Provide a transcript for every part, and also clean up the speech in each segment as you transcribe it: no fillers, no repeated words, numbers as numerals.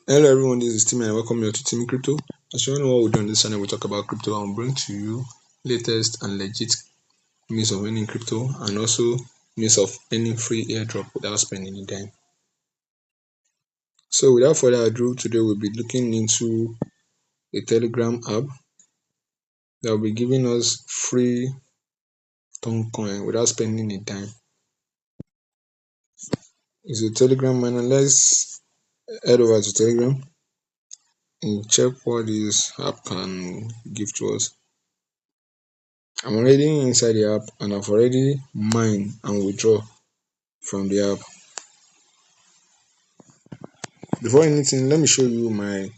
Hello everyone, this is Timmy and welcome you to Timmy-Crypto. As you all know what we do on this channel, we talk about crypto and bring to you latest and legit means of earning crypto and also means of earning free airdrop without spending any dime. So without further ado, today we'll be looking into a Telegram app that will be giving us free Toncoin without spending a dime. It's a Telegram miner. Let's head over to Telegram and check what this app can give to us. I'm already inside the app and I've already mined and withdraw from the app. Before anything, let me show you my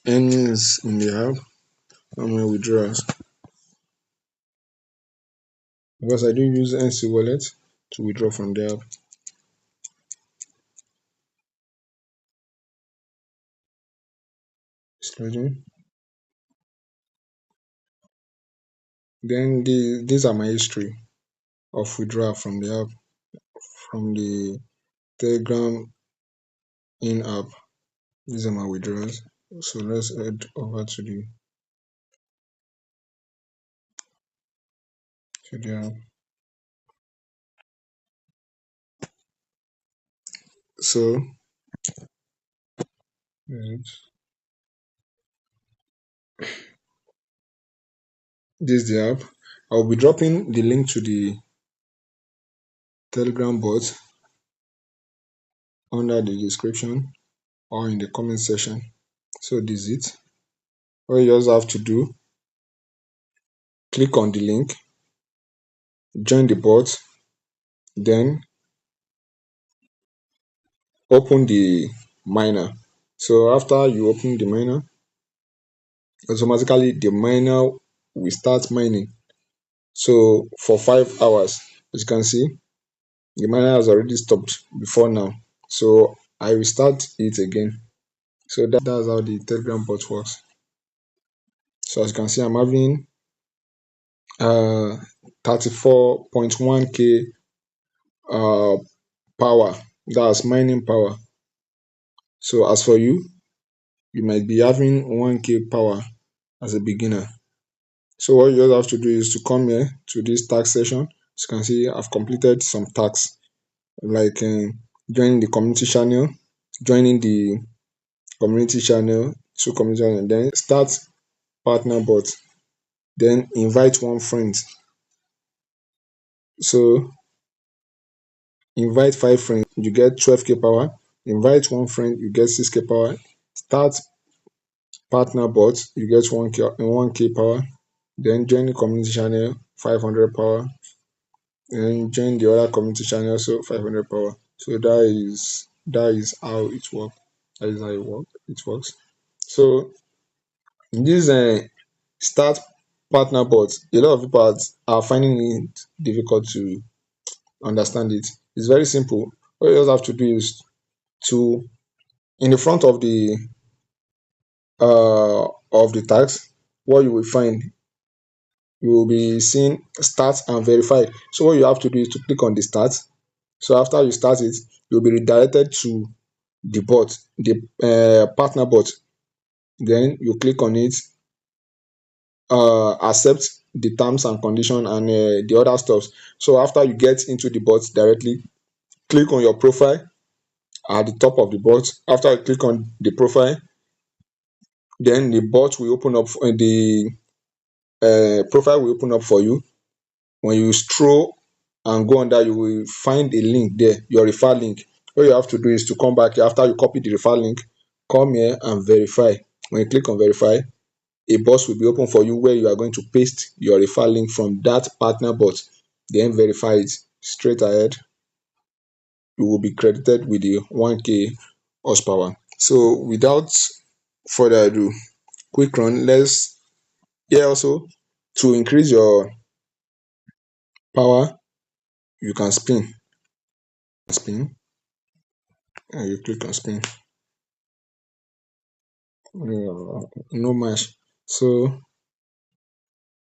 earnings in the app and my withdrawals, because I do use NC wallet to withdraw from the app. It's loading. Then these are my history of withdrawal from the app, from the Telegram in app. These are my withdrawals. So let's head over to the app. So this is the app. I'll be dropping the link to the Telegram bot under the description or in the comment section. So this is it. All you just have to do, click on the link, join the bot, then open the miner. So after you open the miner, automatically the miner will start mining. So for 5 hours, as you can see, the miner has already stopped before now. So I will start it again. So that's how the Telegram bot works. So as you can see, I'm having 34.1k power. That's mining power. So as for you, you might be having 1k power as a beginner. So what you just have to do is to come here to this task session. As you can see, I've completed some tasks like joining the community channel, joining the community channel, then start partner bot, then invite one friend. So invite 5 friends, you get 12k power. Invite one friend, you get 6k power. Start partner bot, you get 1k power. Then join the community channel, 500 power. Then join the other community channel, so 500 power. So that is how it works. That is how it works. So in this start partner bot, a lot of people are finding it difficult to understand it. It's very simple. What you just have to do is to, in the front of the tags, what you will find, you will be seeing start and verify. So what you have to do is to click on the start. So after you start it, you'll be redirected to the bot, the partner bot. Then you click on it, accept the terms and condition and the other stuff. So after you get into the bot directly, click on your profile at the top of the bot. After you click on the profile, then the bot will open up, the profile will open up for you. When you scroll and go under, you will find a link there, your referral link. What you have to do is to come back here. After you copy the referral link, come here and verify. When you click on verify, a box will be open for you where you are going to paste your referral link from that partner bot, then verify it. Straight ahead, you will be credited with the 1k horsepower. So without further ado, quick run. Let's here also, to increase your power, you can spin and you click on spin. No match. So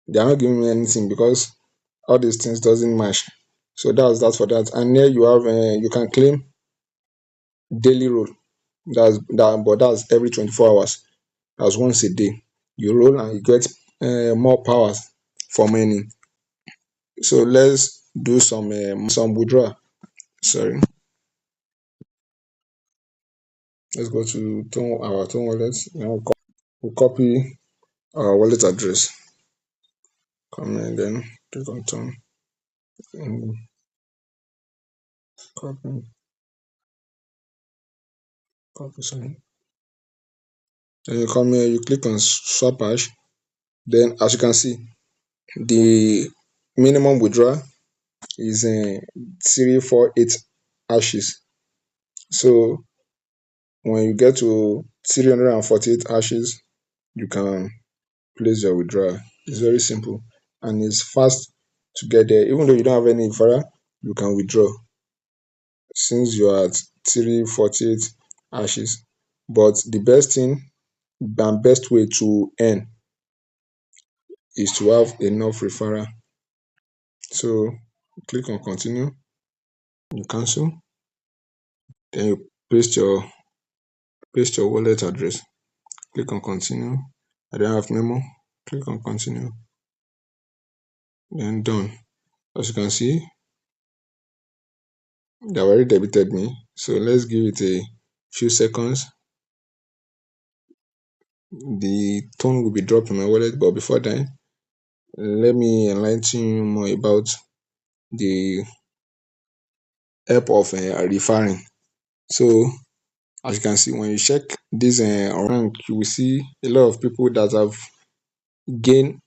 they are not giving me anything because all these things doesn't match. So that's that for that. And here you have you can claim daily roll. but that's every 24 hours. That's once a day. You roll and you get more powers for mining. So let's do some withdrawal. Sorry, let's go to our Ton wallet. Now we'll copy our wallet address. Come and then click on Ton and copy, sorry. Then you come here, you click on swap hash. Then as you can see, the minimum withdrawal is 348 hashes. So when you get to 348 hashes, you can place your withdrawal. It's very simple and it's fast to get there. Even though you don't have any referral, you can withdraw since you are at 348 hashes. But the best thing and best way to earn is to have enough referral. So click on continue, you cancel, then you paste your wallet address. Click on continue. I don't have memo. Click on continue. Then done. As you can see, they have already debited me. So let's give it a few seconds. The tone will be dropped in my wallet, but before that, let me enlighten you more about the help of referring. So as you can see, when you check this rank, you will see a lot of people that have gained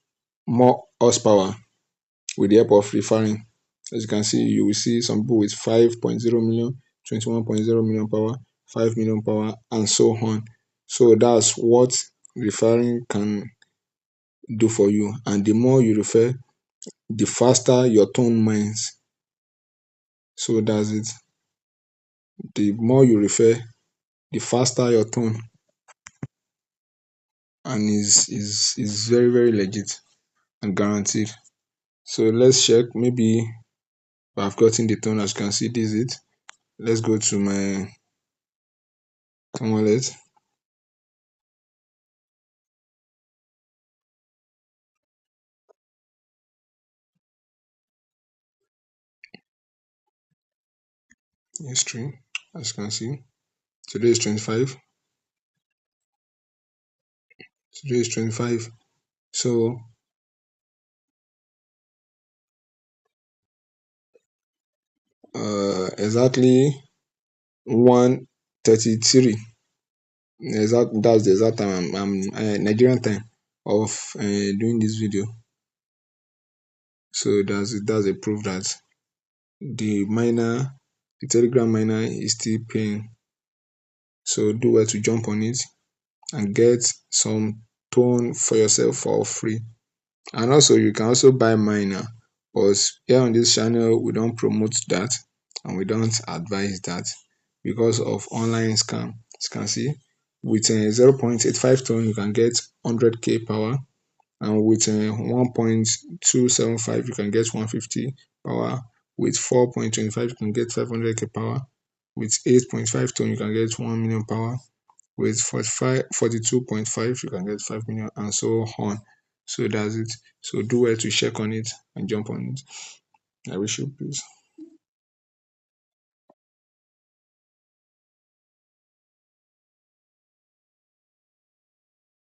more horsepower with the help of referring. As you can see, you will see some people with 5.0 million, 21.0 million power, 5 million power, and so on. So that's what referring can do for you. And the more you refer, the faster your tone mines. So that's it. The more you refer, the faster your tone, and is very very legit and guaranteed. So let's check. Maybe I've gotten the tone. As you can see, this is it. Let's go to my tone wallet. History. As you can see, today is 25. Today is 25. So exactly 1:33. That's the exact time I'm Nigerian time of doing this video. So that's a proof that the Telegram miner is still paying. So do well to jump on it and get some tone for yourself for free. And also you can also buy miner, but here on this channel we don't promote that and we don't advise that because of online scam. As you can see, with 0.85 ton you can get 100k power, and with 1.275 you can get 150 power, with 4.25 you can get 500k power, with 8.5 ton you can get 1 million power, with 42.5 you can get 5 million, and so on. So that's it. So do well to check on it and jump on it. I wish you peace.